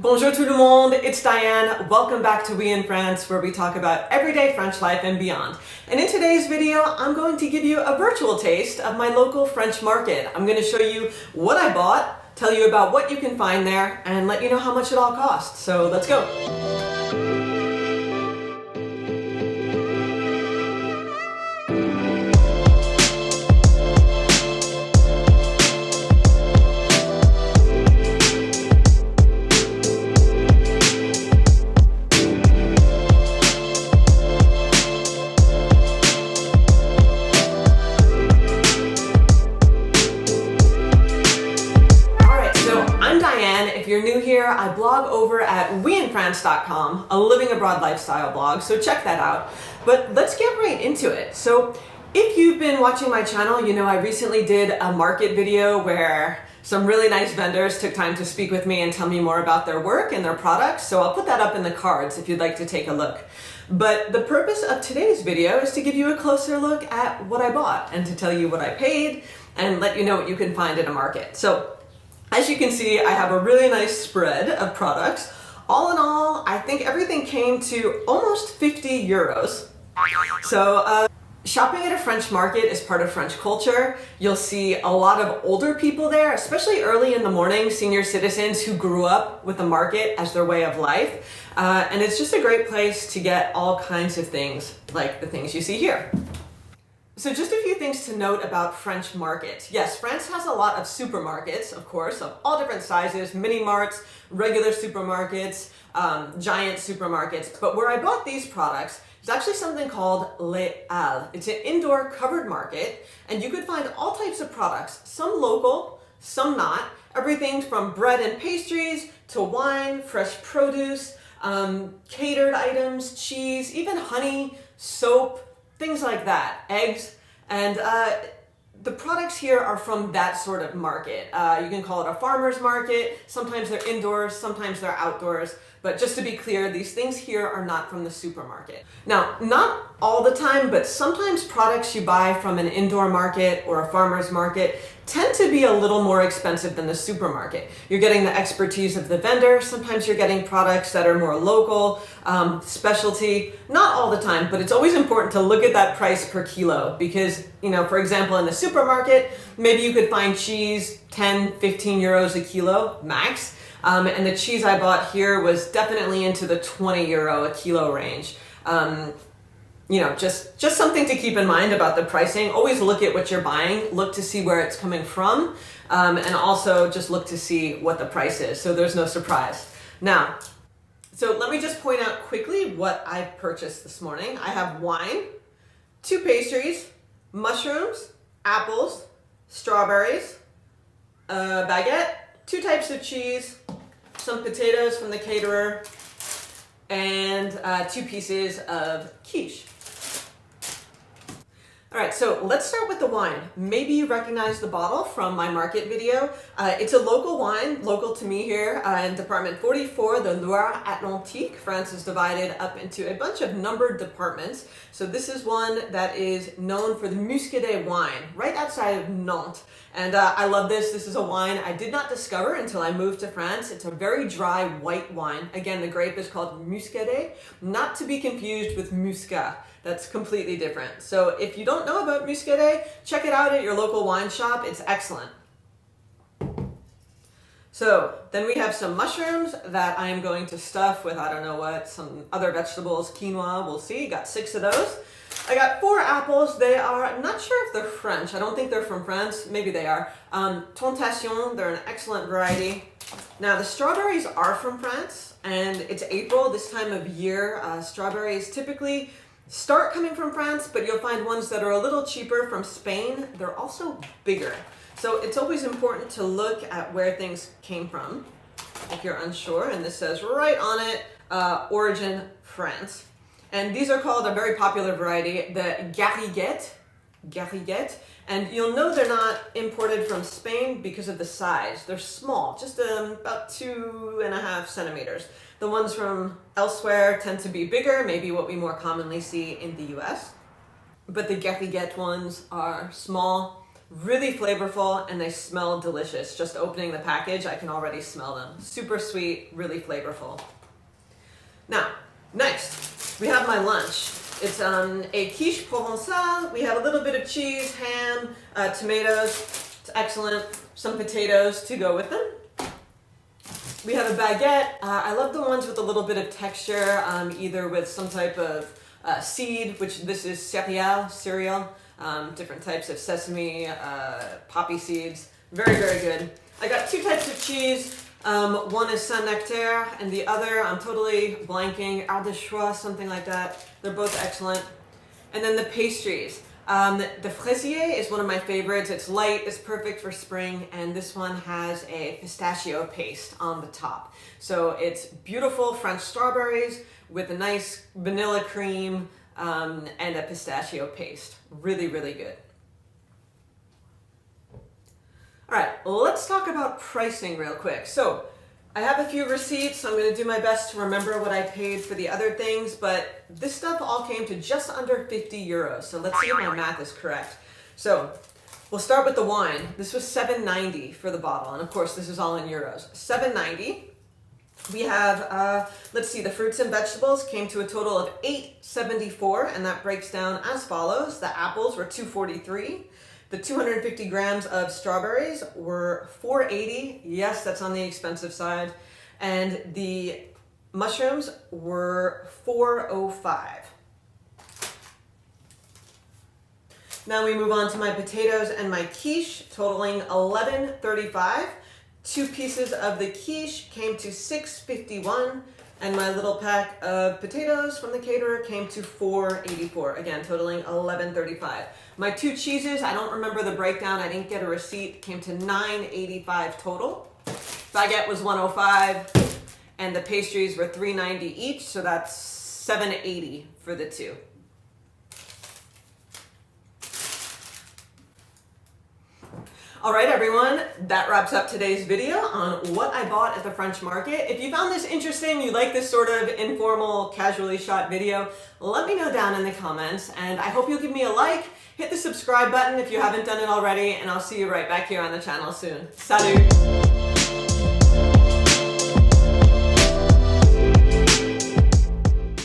Bonjour tout le monde, it's Diane. Welcome back to Oui In France, where we talk about everyday French life and beyond. And in today's video, I'm going to give you a virtual taste of my local French market. I'm going to show you what I bought, tell you about what you can find there, and let you know how much it all costs. So let's go. If you're new here, I blog over at ouiinfrance.com, a living abroad lifestyle blog, so check that out. But let's get right into it. So if you've been watching my channel, you know I recently did a market video where some really nice vendors took time to speak with me and tell me more about their work and their products, so I'll put that up in the cards if you'd like to take a look. But the purpose of today's video is to give you a closer look at what I bought and to tell you what I paid and let you know what you can find in a market. So as you can see, I have a really nice spread of products. All in all, I think everything came to almost 50 euros. So shopping at a French market is part of French culture. You'll see a lot of older people there, especially early in the morning, senior citizens who grew up with the market as their way of life. And it's just a great place to get all kinds of things, like the things you see here. So just a few things to note about French markets. Yes, France has a lot of supermarkets, of course, of all different sizes, mini marts, regular supermarkets, giant supermarkets. But where I bought these products is actually something called Les Halles. It's an indoor covered market, and you could find all types of products, some local, some not. Everything from bread and pastries to wine, fresh produce, catered items, cheese, even honey, soap, things like that, eggs, and the products here are from that sort of market. You can call it a farmer's market. Sometimes they're indoors, sometimes they're outdoors. But just to be clear, these things here are not from the supermarket. Now, not all the time, but sometimes products you buy from an indoor market or a farmer's market tend to be a little more expensive than the supermarket. You're getting the expertise of the vendor. Sometimes you're getting products that are more local, specialty. Not all the time, but it's always important to look at that price per kilo because, you know, for example, in the supermarket, maybe you could find cheese 10, 15 euros a kilo max. And the cheese I bought here was definitely into the 20 euro a kilo range. You know, just something to keep in mind about the pricing. Always look at what you're buying, look to see where it's coming from, and also just look to see what the price is, so there's no surprise. Now, so let me just point out quickly what I purchased this morning. I have wine, 2 pastries, mushrooms, apples, strawberries, a baguette, 2 types of cheese, some potatoes from the caterer, and 2 pieces of quiche. All right, so let's start with the wine. Maybe you recognize the bottle from my market video. It's a local wine, local to me here in Department 44, the Loire-Atlantique. France is divided up into a bunch of numbered departments. So this is one that is known for the Muscadet wine, right outside of Nantes. And I love this. This is a wine I did not discover until I moved to France. It's a very dry white wine. Again, the grape is called Muscadet, not to be confused with Muscat. That's completely different. So if you don't know about Muscadet, check it out at your local wine shop. It's excellent. So then we have some mushrooms that I am going to stuff with, I don't know what, some other vegetables, quinoa, we'll see. Got 6 of those. I got 4 apples. They are, I'm not sure if they're French. I don't think they're from France. Maybe they are. Tentation, they're an excellent variety. Now the strawberries are from France, and it's April, this time of year. Strawberries typically start coming from France, but you'll find ones that are a little cheaper from Spain. They're also bigger. So it's always important to look at where things came from if you're unsure. And this says right on it, origin France. And these are called a very popular variety, the Gariguette. And you'll know they're not imported from Spain because of the size. They're small, just about 2.5 centimeters. The ones from elsewhere tend to be bigger, maybe what we more commonly see in the US. But the Gariguette ones are small, Really flavorful, and they smell delicious. Just opening the package, I can already smell them. Super sweet, really flavorful. Now, next, we have my lunch. It's a quiche provençal. We have a little bit of cheese, ham, tomatoes. It's excellent. Some potatoes to go with them. We have a baguette. I love the ones with a little bit of texture, either with some type of seed, which this is cereal, different types of sesame, poppy seeds. Very, very good. I got two types of cheese. One is Saint-Nectaire, and the other, I'm totally blanking, Ardèchois, something like that. They're both excellent. And then the pastries. The fraisier is one of my favorites. It's light, it's perfect for spring, and this one has a pistachio paste on the top. So it's beautiful French strawberries with a nice vanilla cream and a pistachio paste. Really, really good. All right, let's talk about pricing real quick. So I have a few receipts. I'm going to do my best to remember what I paid for the other things, but this stuff all came to just under 50 euros. So let's see if my math is correct. So we'll start with the wine. This was 7.90 for the bottle, and of course this is all in euros. 7.90. We have, let's see, the fruits and vegetables came to a total of 8.74, and that breaks down as follows. The apples were 2.43. The 250 grams of strawberries were 4.80. Yes, that's on the expensive side. And the mushrooms were 4.05. Now we move on to my potatoes and my quiche, totaling 11.35. 2 pieces of the quiche came to 6.51. And my little pack of potatoes from the caterer came to 4.84, again, totaling 11.35. My 2 cheeses, I don't remember the breakdown, I didn't get a receipt, came to 9.85 total. Baguette was 105, and the pastries were 3.90 each, so that's 7.80 for the 2. All right, everyone, that wraps up today's video on what I bought at the French market. If you found this interesting, you like this sort of informal, casually shot video, let me know down in the comments, and I hope you'll give me a like, hit the subscribe button if you haven't done it already, and I'll see you right back here on the channel soon. Salut!